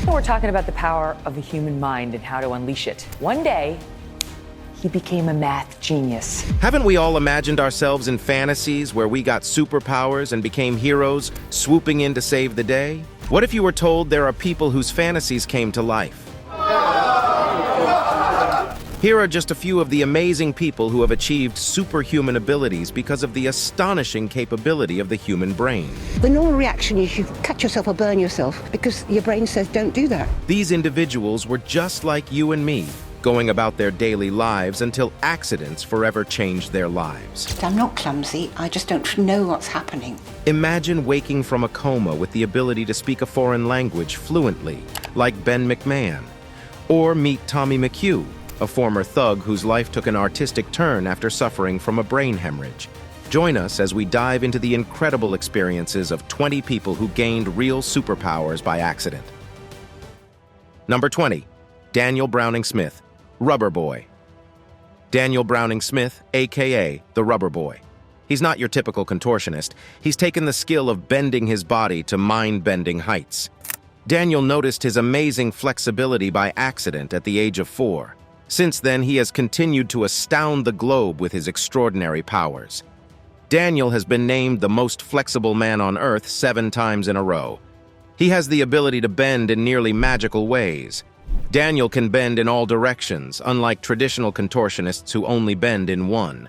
We're talking about the power of the human mind and how to unleash it. One day, he became a math genius. Haven't we all imagined ourselves in fantasies where we got superpowers and became heroes, swooping in to save the day? What if you were told there are people whose fantasies came to life? Here are just a few of the amazing people who have achieved superhuman abilities because of the astonishing capability of the human brain. The normal reaction is you cut yourself or burn yourself because your brain says don't do that. These individuals were just like you and me, going about their daily lives until accidents forever changed their lives. I'm not clumsy, I just don't know what's happening. Imagine waking from a coma with the ability to speak a foreign language fluently, like Ben McMahon. Or meet Tommy McHugh, a former thug whose life took an artistic turn after suffering from a brain hemorrhage. Join us as we dive into the incredible experiences of 20 people who gained real superpowers by accident. Number 20, Daniel Browning Smith, Rubber Boy. Daniel Browning Smith, aka the Rubber Boy. He's not your typical contortionist. He's taken the skill of bending his body to mind-bending heights. Daniel noticed his amazing flexibility by accident at the age of 4. Since then, he has continued to astound the globe with his extraordinary powers. Daniel has been named the most flexible man on Earth 7 times in a row. He has the ability to bend in nearly magical ways. Daniel can bend in all directions, unlike traditional contortionists who only bend in one.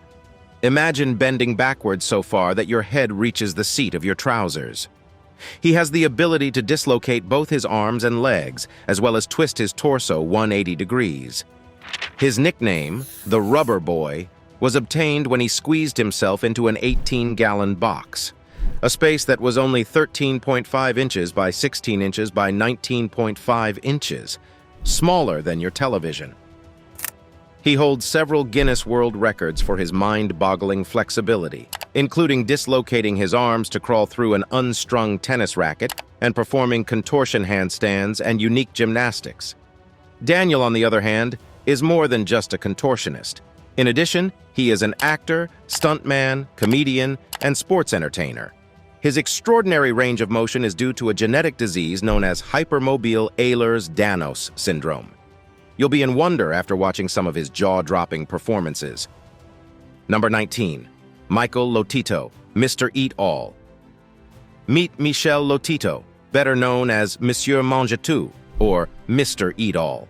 Imagine bending backwards so far that your head reaches the seat of your trousers. He has the ability to dislocate both his arms and legs, as well as twist his torso 180 degrees. His nickname, the Rubber Boy, was obtained when he squeezed himself into an 18-gallon box, a space that was only 13.5 inches by 16 inches by 19.5 inches, smaller than your television. He holds several Guinness World Records for his mind-boggling flexibility, including dislocating his arms to crawl through an unstrung tennis racket and performing contortion handstands and unique gymnastics. Daniel, on the other hand, is more than just a contortionist. In addition, he is an actor, stuntman, comedian, and sports entertainer. His extraordinary range of motion is due to a genetic disease known as hypermobile Ehlers-Danlos syndrome. You'll be in wonder after watching some of his jaw-dropping performances. Number 19, Michael Lotito, Mr. Eat All. Meet Michel Lotito, better known as Monsieur Mange-Tout, or Mr. Eat All.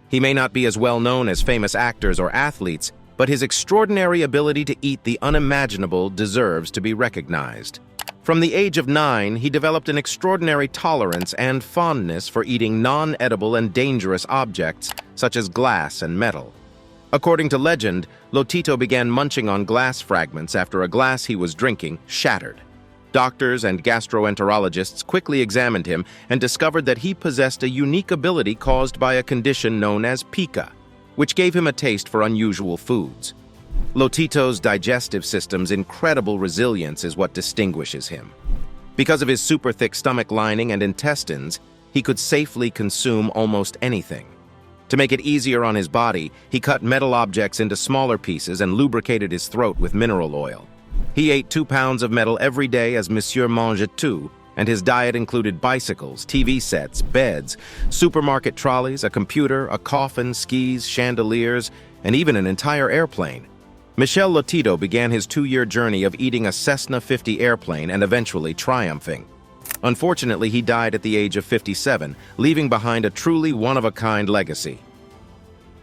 He may not be as well known as famous actors or athletes, but his extraordinary ability to eat the unimaginable deserves to be recognized. From the age of 9, he developed an extraordinary tolerance and fondness for eating non-edible and dangerous objects, such as glass and metal. According to legend, Lotito began munching on glass fragments after a glass he was drinking shattered. Doctors and gastroenterologists quickly examined him and discovered that he possessed a unique ability caused by a condition known as pica, which gave him a taste for unusual foods. Lotito's digestive system's incredible resilience is what distinguishes him. Because of his super thick stomach lining and intestines, he could safely consume almost anything. To make it easier on his body, he cut metal objects into smaller pieces and lubricated his throat with mineral oil. He ate 2 pounds of metal every day as Monsieur Mange-Tout, and his diet included bicycles, TV sets, beds, supermarket trolleys, a computer, a coffin, skis, chandeliers, and even an entire airplane. Michel Lotito began his 2-year journey of eating a Cessna 50 airplane and eventually triumphing. Unfortunately, he died at the age of 57, leaving behind a truly one-of-a-kind legacy.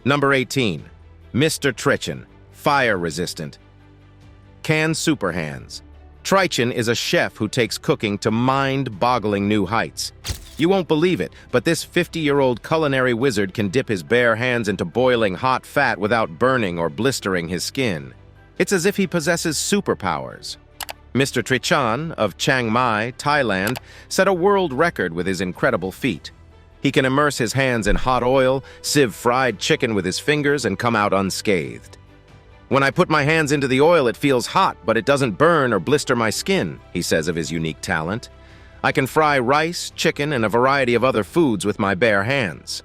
Number 18, Mr. Tran, fire-resistant. Can super hands. Tran is a chef who takes cooking to mind-boggling new heights. You won't believe it, but this 50-year-old culinary wizard can dip his bare hands into boiling hot fat without burning or blistering his skin. It's as if he possesses superpowers. Mr. Tran of Chiang Mai, Thailand, set a world record with his incredible feat. He can immerse his hands in hot oil, sieve fried chicken with his fingers, and come out unscathed. "When I put my hands into the oil, it feels hot, but it doesn't burn or blister my skin," he says of his unique talent. "I can fry rice, chicken, and a variety of other foods with my bare hands."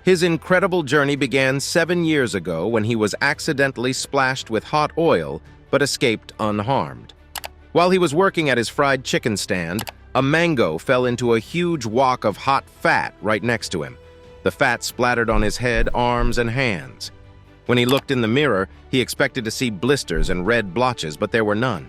His incredible journey began 7 years ago when he was accidentally splashed with hot oil, but escaped unharmed. While he was working at his fried chicken stand, A mango fell into a huge wok of hot fat right next to him. The fat splattered on his head, arms, and hands. When he looked in the mirror, he expected to see blisters and red blotches, but there were none.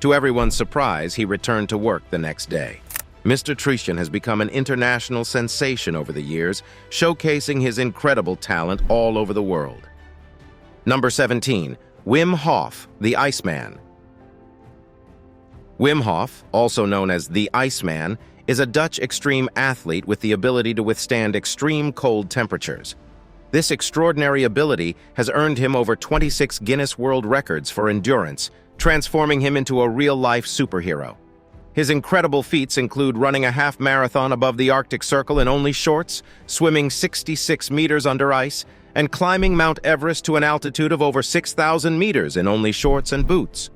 To everyone's surprise, he returned to work the next day. Mr. Tran has become an international sensation over the years, showcasing his incredible talent all over the world. Number 17. Wim Hoff The Iceman. Wim Hof, also known as the Iceman, is a Dutch extreme athlete with the ability to withstand extreme cold temperatures. This extraordinary ability has earned him over 26 Guinness World Records for endurance, transforming him into a real-life superhero. His incredible feats include running a half marathon above the Arctic Circle in only shorts, swimming 66 meters under ice, and climbing Mount Everest to an altitude of over 6,000 meters in only shorts and boots.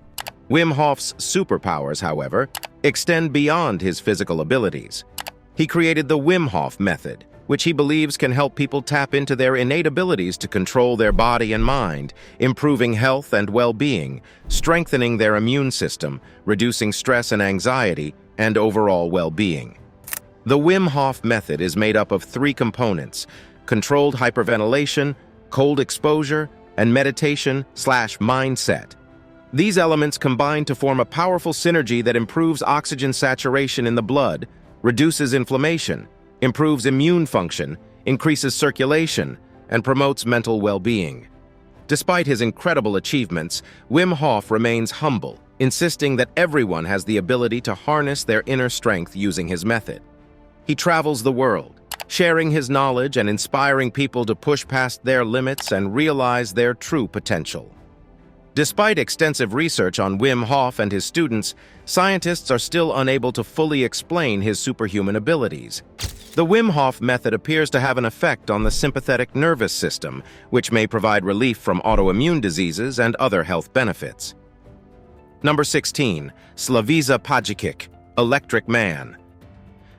Wim Hof's superpowers, however, extend beyond his physical abilities. He created the Wim Hof method, which he believes can help people tap into their innate abilities to control their body and mind, improving health and well-being, strengthening their immune system, reducing stress and anxiety, and overall well-being. The Wim Hof method is made up of 3 components: controlled hyperventilation, cold exposure, and meditation/mindset. These elements combine to form a powerful synergy that improves oxygen saturation in the blood, reduces inflammation, improves immune function, increases circulation, and promotes mental well-being. Despite his incredible achievements, Wim Hof remains humble, insisting that everyone has the ability to harness their inner strength using his method. He travels the world, sharing his knowledge and inspiring people to push past their limits and realize their true potential. Despite extensive research on Wim Hof and his students, scientists are still unable to fully explain his superhuman abilities. The Wim Hof method appears to have an effect on the sympathetic nervous system, which may provide relief from autoimmune diseases and other health benefits. Number 16. Slavisa Pikik, Electric Man.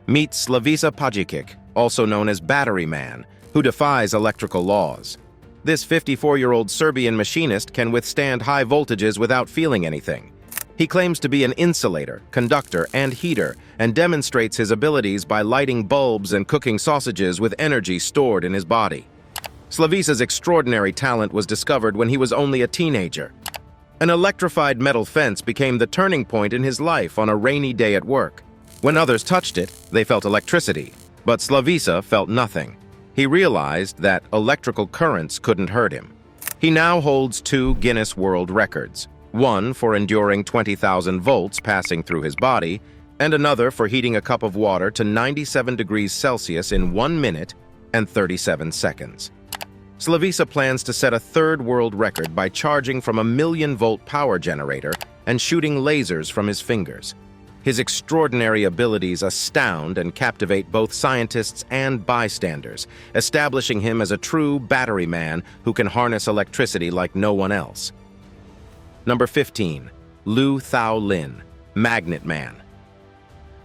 Meet Slavisa Pikik, also known as Battery Man, who defies electrical laws. This 54-year-old Serbian machinist can withstand high voltages without feeling anything. He claims to be an insulator, conductor, and heater, and demonstrates his abilities by lighting bulbs and cooking sausages with energy stored in his body. Slavisa's extraordinary talent was discovered when he was only a teenager. An electrified metal fence became the turning point in his life on a rainy day at work. When others touched it, they felt electricity, but Slavisa felt nothing. He realized that electrical currents couldn't hurt him. He now holds 2 Guinness World Records, one for enduring 20,000 volts passing through his body, and another for heating a cup of water to 97 degrees Celsius in 1 minute and 37 seconds. Slavisa plans to set a 3rd world record by charging from a 1,000,000-volt power generator and shooting lasers from his fingers. His extraordinary abilities astound and captivate both scientists and bystanders, establishing him as a true battery man who can harness electricity like no one else. Number 15. Liu Thao Lin, Magnet Man.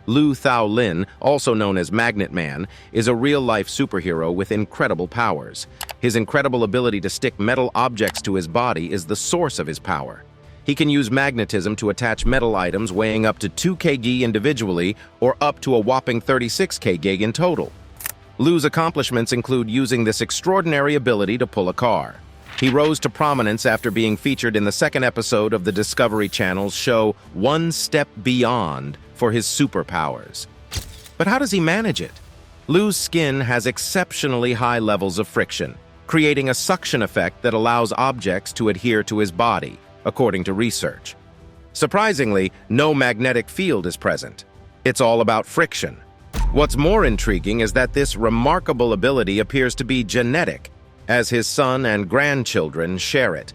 Liu Thao Lin, also known as Magnet Man, is a real-life superhero with incredible powers. His incredible ability to stick metal objects to his body is the source of his power. He can use magnetism to attach metal items weighing up to 2 kg individually or up to a whopping 36 kg in total. Liu's accomplishments include using this extraordinary ability to pull a car. He rose to prominence after being featured in the 2nd episode of the Discovery Channel's show One Step Beyond for his superpowers. But how does he manage it? Liu's skin has exceptionally high levels of friction, creating a suction effect that allows objects to adhere to his body, according to research. Surprisingly, no magnetic field is present. It's all about friction. What's more intriguing is that this remarkable ability appears to be genetic, as his son and grandchildren share it.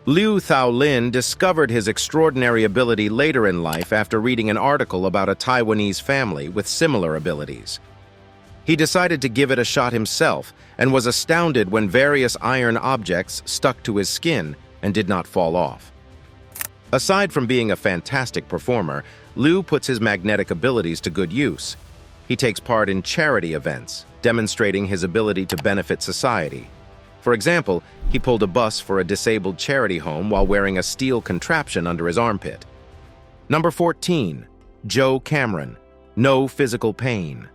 Liu Thao Lin discovered his extraordinary ability later in life after reading an article about a Taiwanese family with similar abilities. He decided to give it a shot himself and was astounded when various iron objects stuck to his skin and did not fall off. Aside from being a fantastic performer, Liu puts his magnetic abilities to good use. He takes part in charity events, demonstrating his ability to benefit society. For example, he pulled a bus for a disabled charity home while wearing a steel contraption under his armpit. Number 14. Joe Cameron, no physical pain.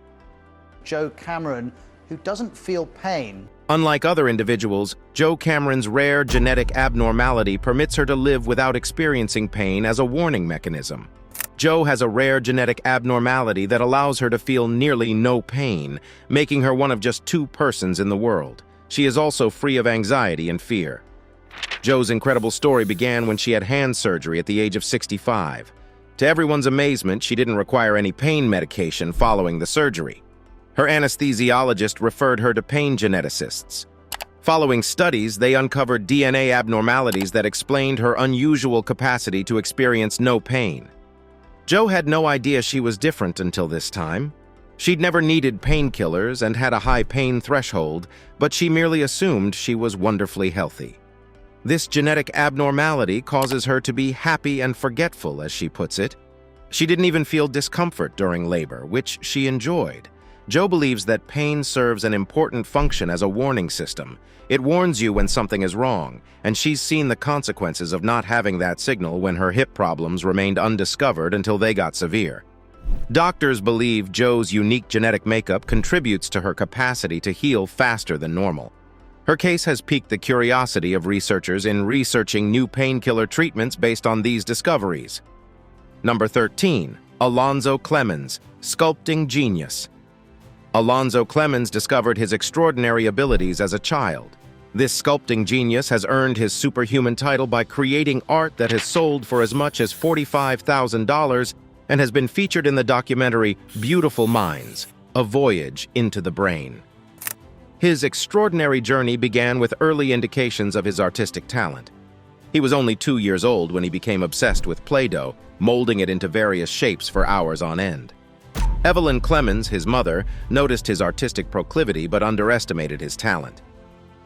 Joe Cameron, who doesn't feel pain. Unlike other individuals, Joe Cameron's rare genetic abnormality permits her to live without experiencing pain as a warning mechanism. Joe has a rare genetic abnormality that allows her to feel nearly no pain, making her one of just 2 persons in the world. She is also free of anxiety and fear. Joe's incredible story began when she had hand surgery at the age of 65. To everyone's amazement, she didn't require any pain medication following the surgery. Her anesthesiologist referred her to pain geneticists. Following studies, they uncovered DNA abnormalities that explained her unusual capacity to experience no pain. Joe had no idea she was different until this time. She'd never needed painkillers and had a high pain threshold, but she merely assumed she was wonderfully healthy. This genetic abnormality causes her to be happy and forgetful, as she puts it. She didn't even feel discomfort during labor, which she enjoyed. Joe believes that pain serves an important function as a warning system. It warns you when something is wrong, and she's seen the consequences of not having that signal when her hip problems remained undiscovered until they got severe. Doctors believe Joe's unique genetic makeup contributes to her capacity to heal faster than normal. Her case has piqued the curiosity of researchers in researching new painkiller treatments based on these discoveries. Number 13. Alonzo Clemens, Sculpting Genius. Alonzo Clemens discovered his extraordinary abilities as a child. This sculpting genius has earned his superhuman title by creating art that has sold for as much as $45,000 and has been featured in the documentary Beautiful Minds, A Voyage into the Brain. His extraordinary journey began with early indications of his artistic talent. He was only 2 years old when he became obsessed with Play-Doh, molding it into various shapes for hours on end. Evelyn Clemens, his mother, noticed his artistic proclivity but underestimated his talent.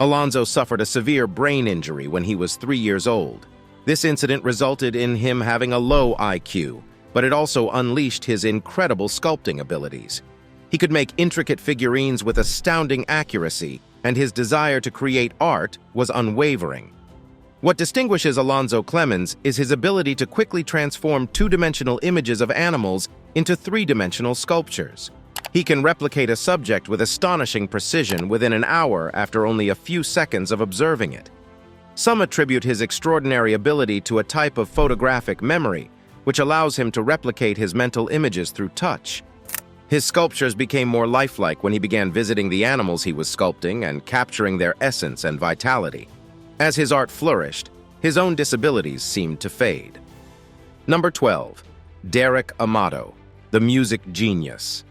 Alonzo suffered a severe brain injury when he was 3 years old. This incident resulted in him having a low IQ, but it also unleashed his incredible sculpting abilities. He could make intricate figurines with astounding accuracy, and his desire to create art was unwavering. What distinguishes Alonzo Clemens is his ability to quickly transform two-dimensional images of animals into three-dimensional sculptures. He can replicate a subject with astonishing precision within an hour after only a few seconds of observing it. Some attribute his extraordinary ability to a type of photographic memory, which allows him to replicate his mental images through touch. His sculptures became more lifelike when he began visiting the animals he was sculpting and capturing their essence and vitality. As his art flourished, his own disabilities seemed to fade. Number 12. Derek Amato, the music genius.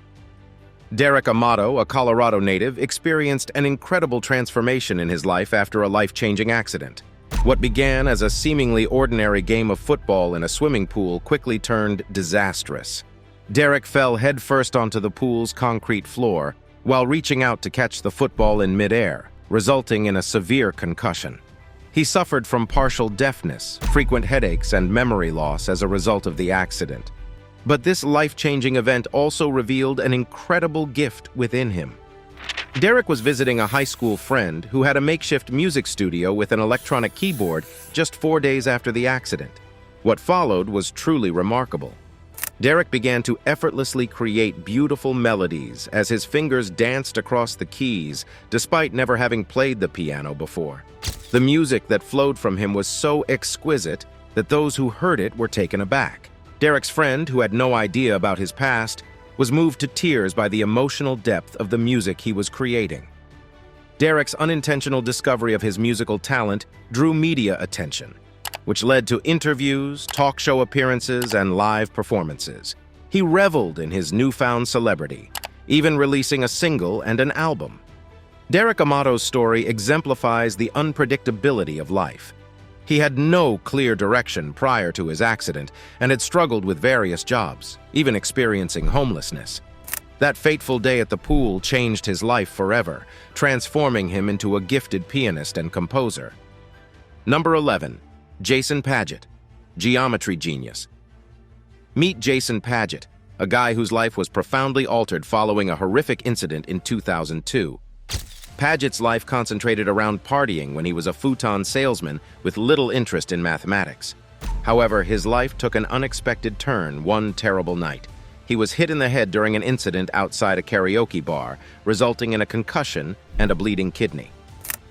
Derek Amato, a Colorado native, experienced an incredible transformation in his life after a life-changing accident. What began as a seemingly ordinary game of football in a swimming pool quickly turned disastrous. Derek fell headfirst onto the pool's concrete floor while reaching out to catch the football in midair, resulting in a severe concussion. He suffered from partial deafness, frequent headaches, and memory loss as a result of the accident. But this life-changing event also revealed an incredible gift within him. Derek was visiting a high school friend who had a makeshift music studio with an electronic keyboard just 4 days after the accident. What followed was truly remarkable. Derek began to effortlessly create beautiful melodies as his fingers danced across the keys, despite never having played the piano before. The music that flowed from him was so exquisite that those who heard it were taken aback. Derek's friend, who had no idea about his past, was moved to tears by the emotional depth of the music he was creating. Derek's unintentional discovery of his musical talent drew media attention, which led to interviews, talk show appearances, and live performances. He reveled in his newfound celebrity, even releasing a single and an album. Derek Amato's story exemplifies the unpredictability of life. He had no clear direction prior to his accident and had struggled with various jobs, even experiencing homelessness. That fateful day at the pool changed his life forever, transforming him into a gifted pianist and composer. Number 11. Jason Paget, geometry genius. Meet Jason Paget, a guy whose life was profoundly altered following a horrific incident in 2002. Paget's life concentrated around partying when he was a futon salesman with little interest in mathematics. However, his life took an unexpected turn one terrible night. he was hit in the head during an incident outside a karaoke bar, resulting in a concussion and a bleeding kidney.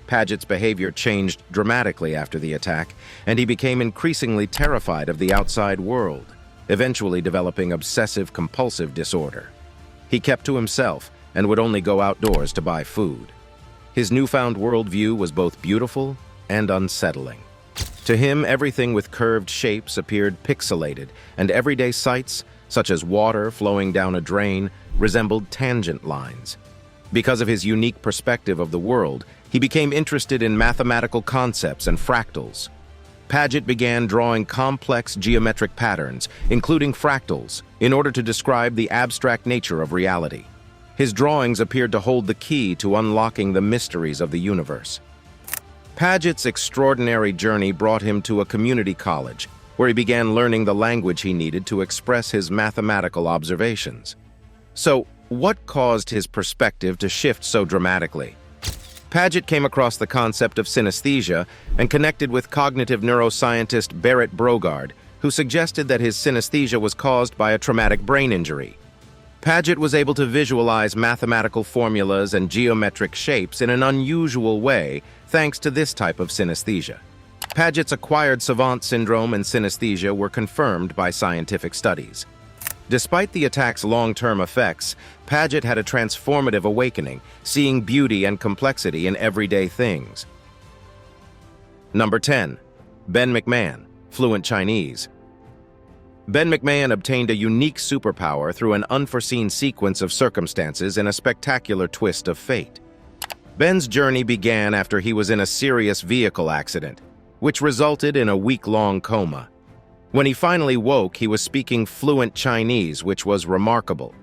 Paget's behavior changed dramatically after the attack, and he became increasingly terrified of the outside world, eventually developing obsessive-compulsive disorder. He kept to himself and would only go outdoors to buy food. His newfound worldview was both beautiful and unsettling. To him, everything with curved shapes appeared pixelated, and everyday sights, such as water flowing down a drain, resembled tangent lines. Because of his unique perspective of the world, he became interested in mathematical concepts and fractals. Paget began drawing complex geometric patterns, including fractals, in order to describe the abstract nature of reality. His drawings appeared to hold the key to unlocking the mysteries of the universe. Paget's extraordinary journey brought him to a community college, where he began learning the language he needed to express his mathematical observations. So, what caused his perspective to shift so dramatically? Paget came across the concept of synesthesia and connected with cognitive neuroscientist Barrett Brogard, who suggested that his synesthesia was caused by a traumatic brain injury. Paget was able to visualize mathematical formulas and geometric shapes in an unusual way thanks to this type of synesthesia. Paget's acquired savant syndrome and synesthesia were confirmed by scientific studies. Despite the attack's long-term effects, Paget had a transformative awakening, seeing beauty and complexity in everyday things. Number 10. Ben McMahon, fluent Chinese. Ben McMahon obtained a unique superpower through an unforeseen sequence of circumstances and a spectacular twist of fate. Ben's journey began after he was in a serious vehicle accident, which resulted in a week-long coma. When he finally woke, he was speaking fluent Chinese, which was remarkable.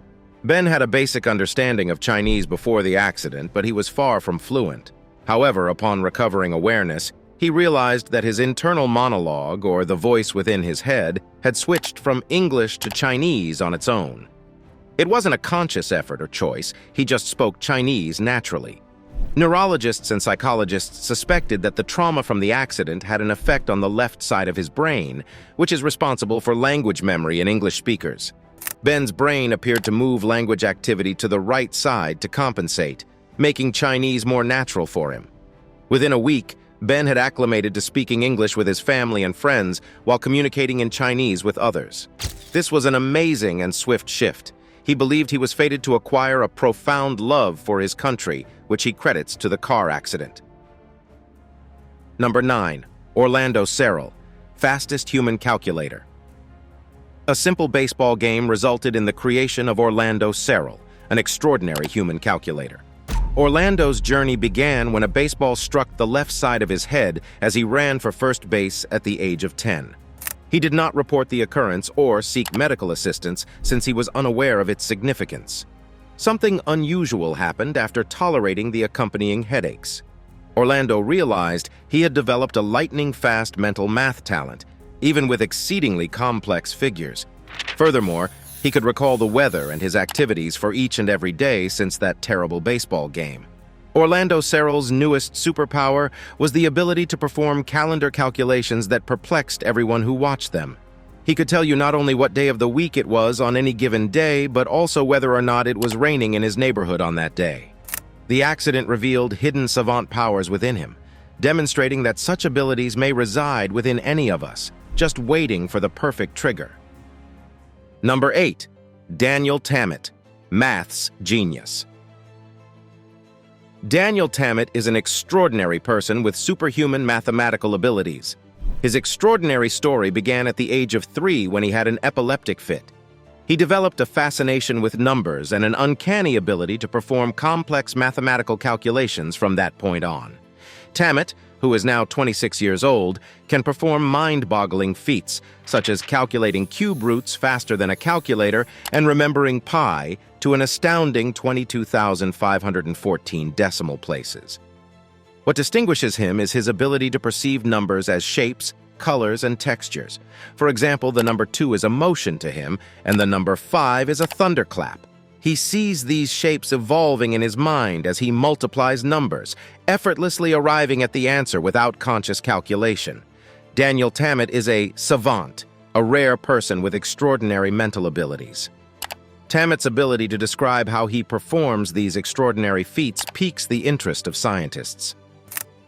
Ben had a basic understanding of Chinese before the accident, but he was far from fluent. However, upon recovering awareness, he realized that his internal monologue, or the voice within his head, had switched from English to Chinese on its own. It wasn't a conscious effort or choice, he just spoke Chinese naturally. Neurologists and psychologists suspected that the trauma from the accident had an effect on the left side of his brain, which is responsible for language memory in English speakers. Ben's brain appeared to move language activity to the right side to compensate, making Chinese more natural for him. Within a week, Ben had acclimated to speaking English with his family and friends while communicating in Chinese with others. This was an amazing and swift shift. He believed he was fated to acquire a profound love for his country, which he credits to the car accident. Number 9. Orlando Serrell, fastest human calculator. A simple baseball game resulted in the creation of Orlando Serrell, an extraordinary human calculator. Orlando's journey began when a baseball struck the left side of his head as he ran for first base at the age of 10. He did not report the occurrence or seek medical assistance since he was unaware of its significance. Something unusual happened after tolerating the accompanying headaches. Orlando realized he had developed a lightning-fast mental math talent, even with exceedingly complex figures. Furthermore, he could recall the weather and his activities for each and every day since that terrible baseball game. Orlando Serrell's newest superpower was the ability to perform calendar calculations that perplexed everyone who watched them. He could tell you not only what day of the week it was on any given day, but also whether or not it was raining in his neighborhood on that day. The accident revealed hidden savant powers within him, demonstrating that such abilities may reside within any of us, just waiting for the perfect trigger. Number 8. Daniel Tamut, maths genius. Daniel Tamut is an extraordinary person with superhuman mathematical abilities. His extraordinary story began at the age of 3 when he had an epileptic fit. He developed a fascination with numbers and an uncanny ability to perform complex mathematical calculations from that point on. Tamut, who is now 26 years old, can perform mind-boggling feats, such as calculating cube roots faster than a calculator and remembering pi to an astounding 22,514 decimal places. What distinguishes him is his ability to perceive numbers as shapes, colors, and textures. For example, the number 2 is a motion to him, and the number 5 is a thunderclap. He sees these shapes evolving in his mind as he multiplies numbers, effortlessly arriving at the answer without conscious calculation. Daniel Tamut is a savant, a rare person with extraordinary mental abilities. Tamut's ability to describe how he performs these extraordinary feats piques the interest of scientists.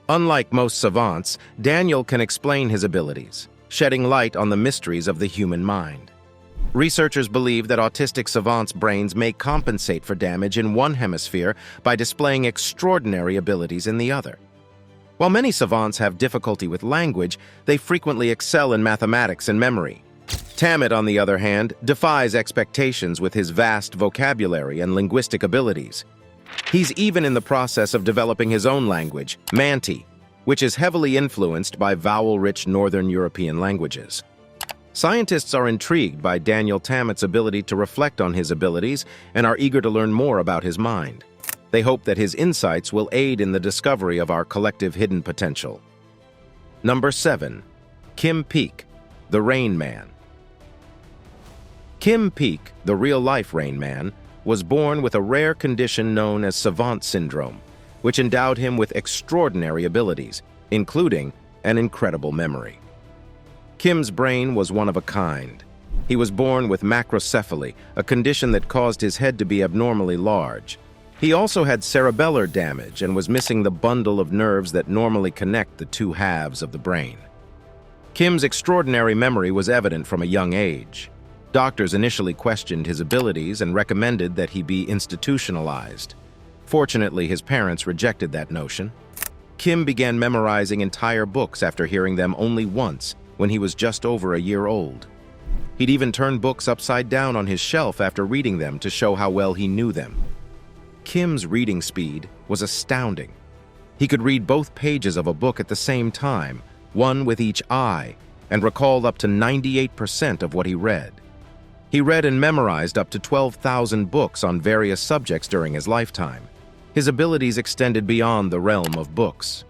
Unlike most savants, Daniel can explain his abilities, shedding light on the mysteries of the human mind. Researchers believe that autistic savants' brains may compensate for damage in one hemisphere by displaying extraordinary abilities in the other. While many savants have difficulty with language, they frequently excel in mathematics and memory. Tamut, on the other hand, defies expectations with his vast vocabulary and linguistic abilities. He's even in the process of developing his own language, Manti, which is heavily influenced by vowel-rich Northern European languages. Scientists are intrigued by Daniel Tamut's ability to reflect on his abilities and are eager to learn more about his mind. They hope that his insights will aid in the discovery of our collective hidden potential. Number 7. Peak The Rainman. Peak, the real-life Rain Man, was born with a rare condition known as savant syndrome, which endowed him with extraordinary abilities, including an incredible memory. Kim's brain was one of a kind. He was born with macrocephaly, a condition that caused his head to be abnormally large. He also had cerebellar damage and was missing the bundle of nerves that normally connect the two halves of the brain. Kim's extraordinary memory was evident from a young age. Doctors initially questioned his abilities and recommended that he be institutionalized. Fortunately, his parents rejected that notion. Kim began memorizing entire books after hearing them only once when he was just over a year old. He'd even turn books upside down on his shelf after reading them to show how well he knew them. Kim's reading speed was astounding. He could read both pages of a book at the same time, one with each eye, and recalled up to 98% of what he read. He read and memorized up to 12,000 books on various subjects during his lifetime. His abilities extended beyond the realm of books.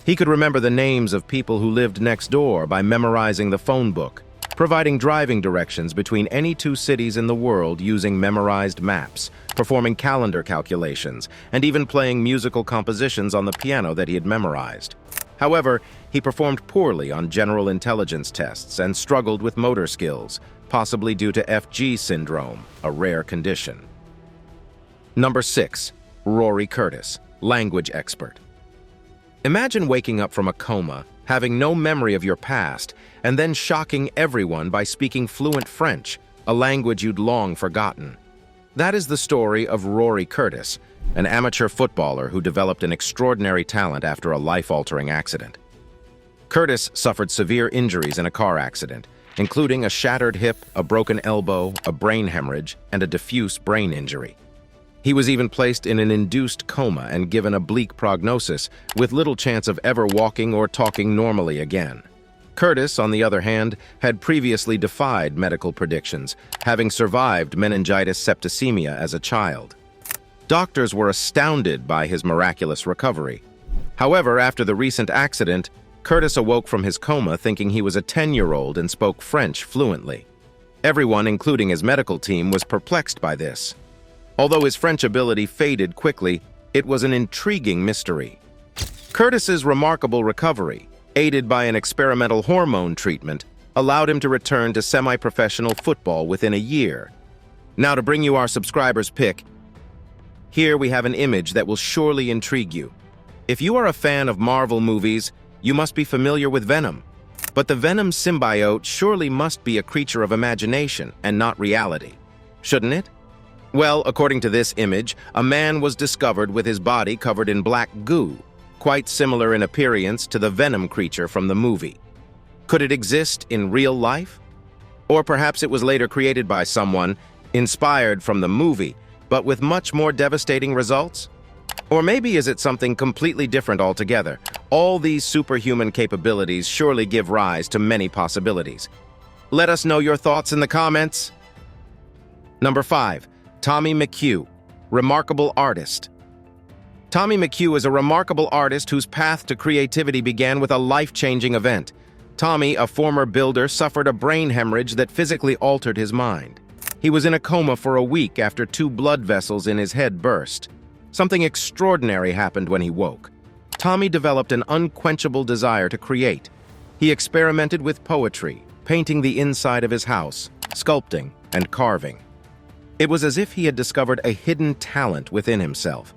He could remember the names of people who lived next door by memorizing the phone book, providing driving directions between any two cities in the world using memorized maps, performing calendar calculations, and even playing musical compositions on the piano that he had memorized. However, he performed poorly on general intelligence tests and struggled with motor skills, possibly due to FG syndrome, a rare condition. Number 6. Rory Curtis, language expert. Imagine waking up from a coma, having no memory of your past, and then shocking everyone by speaking fluent French, a language you'd long forgotten. That is the story of Rory Curtis, an amateur footballer who developed an extraordinary talent after a life-altering accident. Curtis suffered severe injuries in a car accident, including a shattered hip, a broken elbow, a brain hemorrhage, and a diffuse brain injury. He was even placed in an induced coma and given a bleak prognosis, with little chance of ever walking or talking normally again. Curtis, on the other hand, had previously defied medical predictions, having survived meningitis septicemia as a child. Doctors were astounded by his miraculous recovery. However, after the recent accident, Curtis awoke from his coma thinking he was a 10-year-old and spoke French fluently. Everyone, including his medical team, was perplexed by this. Although his French ability faded quickly, it was an intriguing mystery. Curtis's remarkable recovery, aided by an experimental hormone treatment, allowed him to return to semi-professional football within a year. Now to bring you our subscribers' pick, here we have an image that will surely intrigue you. If you are a fan of Marvel movies, you must be familiar with Venom. But the Venom symbiote surely must be a creature of imagination and not reality, shouldn't it? Well, according to this image, a man was discovered with his body covered in black goo, quite similar in appearance to the Venom creature from the movie. Could it exist in real life? Or perhaps it was later created by someone, inspired from the movie, but with much more devastating results? Or maybe is it something completely different altogether? All these superhuman capabilities surely give rise to many possibilities. Let us know your thoughts in the comments. Number 5. Tommy McHugh, remarkable artist. Tommy McHugh is a remarkable artist whose path to creativity began with a life-changing event. Tommy, a former builder, suffered a brain hemorrhage that physically altered his mind. He was in a coma for a week after 2 blood vessels in his head burst. Something extraordinary happened when he woke. Tommy developed an unquenchable desire to create. He experimented with poetry, painting the inside of his house, sculpting, and carving. It was as if he had discovered a hidden talent within himself.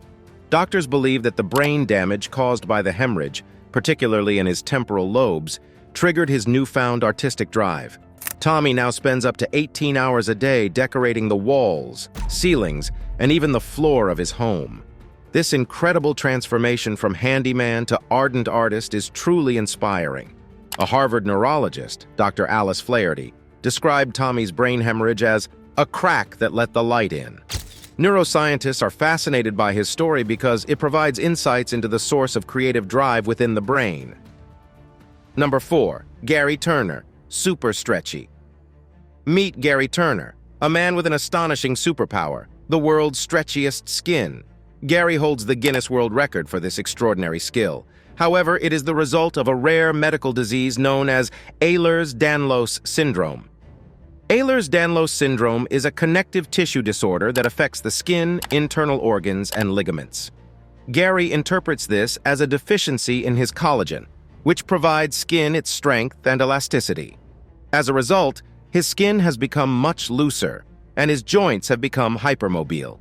Doctors believe that the brain damage caused by the hemorrhage, particularly in his temporal lobes, triggered his newfound artistic drive. Tommy now spends up to 18 hours a day decorating the walls, ceilings, and even the floor of his home. This incredible transformation from handyman to ardent artist is truly inspiring. A Harvard neurologist, Dr. Alice Flaherty, described Tommy's brain hemorrhage as a crack that let the light in. Neuroscientists are fascinated by his story because it provides insights into the source of creative drive within the brain. Number 4. Gary Turner, super stretchy. Meet Gary Turner, a man with an astonishing superpower, the world's stretchiest skin. Gary holds the Guinness World Record for this extraordinary skill. However, it is the result of a rare medical disease known as Ehlers-Danlos syndrome. Ehlers-Danlos syndrome is a connective tissue disorder that affects the skin, internal organs, and ligaments. Gary interprets this as a deficiency in his collagen, which provides skin its strength and elasticity. As a result, his skin has become much looser, and his joints have become hypermobile.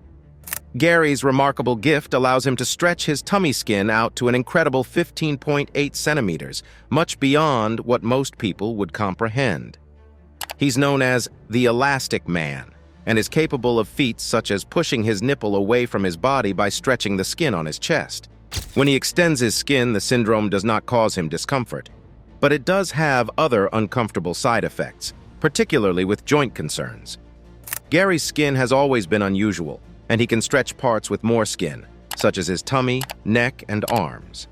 Gary's remarkable gift allows him to stretch his tummy skin out to an incredible 15.8 centimeters, much beyond what most people would comprehend. He's known as the Elastic Man, and is capable of feats such as pushing his nipple away from his body by stretching the skin on his chest. When he extends his skin, the syndrome does not cause him discomfort, but it does have other uncomfortable side effects, particularly with joint concerns. Gary's skin has always been unusual, and he can stretch parts with more skin, such as his tummy, neck, and arms.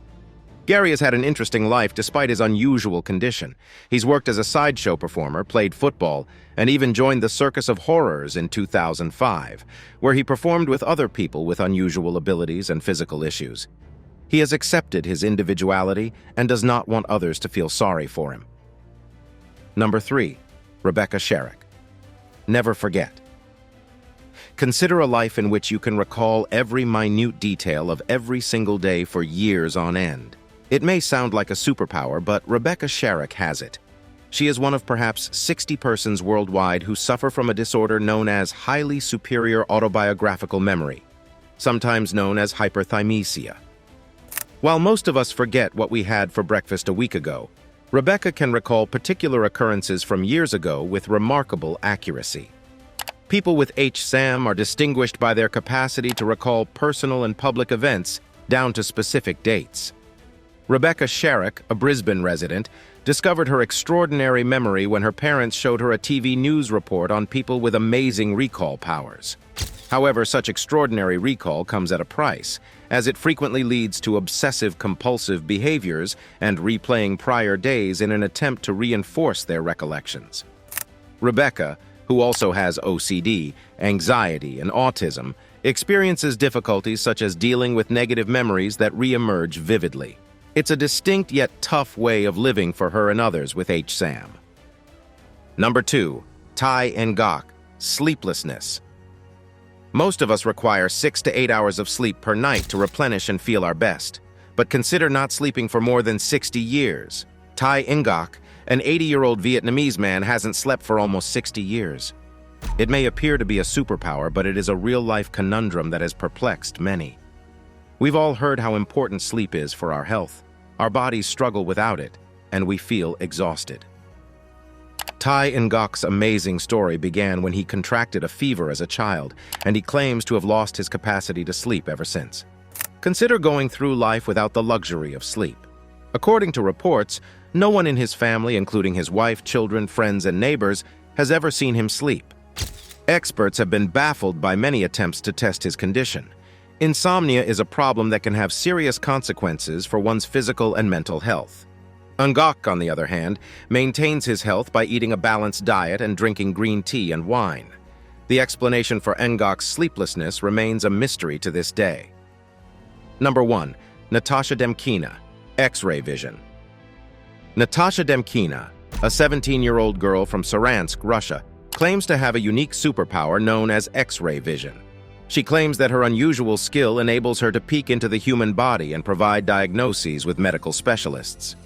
Gary has had an interesting life despite his unusual condition. He's worked as a sideshow performer, played football, and even joined the Circus of Horrors in 2005, where he performed with other people with unusual abilities and physical issues. He has accepted his individuality and does not want others to feel sorry for him. Number 3. Rebecca Sherik. Never forget. Consider a life in which you can recall every minute detail of every single day for years on end. It may sound like a superpower, but Rebecca Sherik has it. She is one of perhaps 60 persons worldwide who suffer from a disorder known as highly superior autobiographical memory, sometimes known as hyperthymesia. While most of us forget what we had for breakfast a week ago, Rebecca can recall particular occurrences from years ago with remarkable accuracy. People with HSAM are distinguished by their capacity to recall personal and public events down to specific dates. Rebecca Sherik, a Brisbane resident, discovered her extraordinary memory when her parents showed her a TV news report on people with amazing recall powers. However, such extraordinary recall comes at a price, as it frequently leads to obsessive-compulsive behaviors and replaying prior days in an attempt to reinforce their recollections. Rebecca, who also has OCD, anxiety, and autism, experiences difficulties such as dealing with negative memories that re-emerge vividly. It's a distinct yet tough way of living for her and others with HSAM. Number 2. Tai Ngok, sleeplessness. Most of us require 6 to 8 hours of sleep per night to replenish and feel our best. But consider not sleeping for more than 60 years. Tai Ngok, an 80-year-old Vietnamese man, hasn't slept for almost 60 years. It may appear to be a superpower, but it is a real-life conundrum that has perplexed many. We've all heard how important sleep is for our health. Our bodies struggle without it, and we feel exhausted. Tai Ngok's amazing story began when he contracted a fever as a child, and he claims to have lost his capacity to sleep ever since. Consider going through life without the luxury of sleep. According to reports, no one in his family, including his wife, children, friends, and neighbors, has ever seen him sleep. Experts have been baffled by many attempts to test his condition. Insomnia is a problem that can have serious consequences for one's physical and mental health. Ngok, on the other hand, maintains his health by eating a balanced diet and drinking green tea and wine. The explanation for Ngok's sleeplessness remains a mystery to this day. Number 1. Natasha Demkina, X-ray vision. Natasha Demkina, a 17-year-old girl from Saransk, Russia, claims to have a unique superpower known as X-ray vision. She claims that her unusual skill enables her to peek into the human body and provide diagnoses with medical specialists.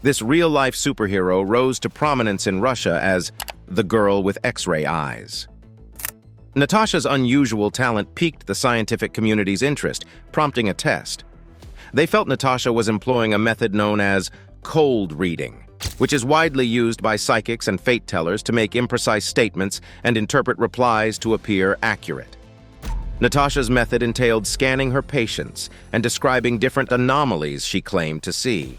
This real-life superhero rose to prominence in Russia as the girl with X-ray eyes. Natasha's unusual talent piqued the scientific community's interest, prompting a test. They felt Natasha was employing a method known as cold reading, which is widely used by psychics and fate-tellers to make imprecise statements and interpret replies to appear accurate. Natasha's method entailed scanning her patients and describing different anomalies she claimed to see.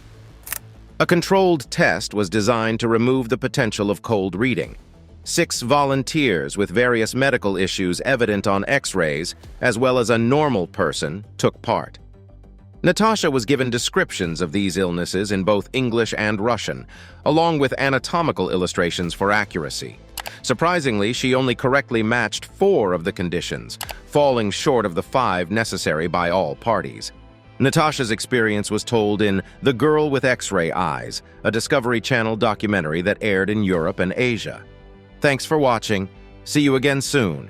A controlled test was designed to remove the potential of cold reading. 6 volunteers with various medical issues evident on x-rays, as well as a normal person, took part. Natasha was given descriptions of these illnesses in both English and Russian, along with anatomical illustrations for accuracy. Surprisingly, she only correctly matched 4 of the conditions, falling short of the 5 necessary by all parties. Natasha's experience was told in The Girl with X-Ray Eyes, a Discovery Channel documentary that aired in Europe and Asia. Thanks for watching. See you again soon.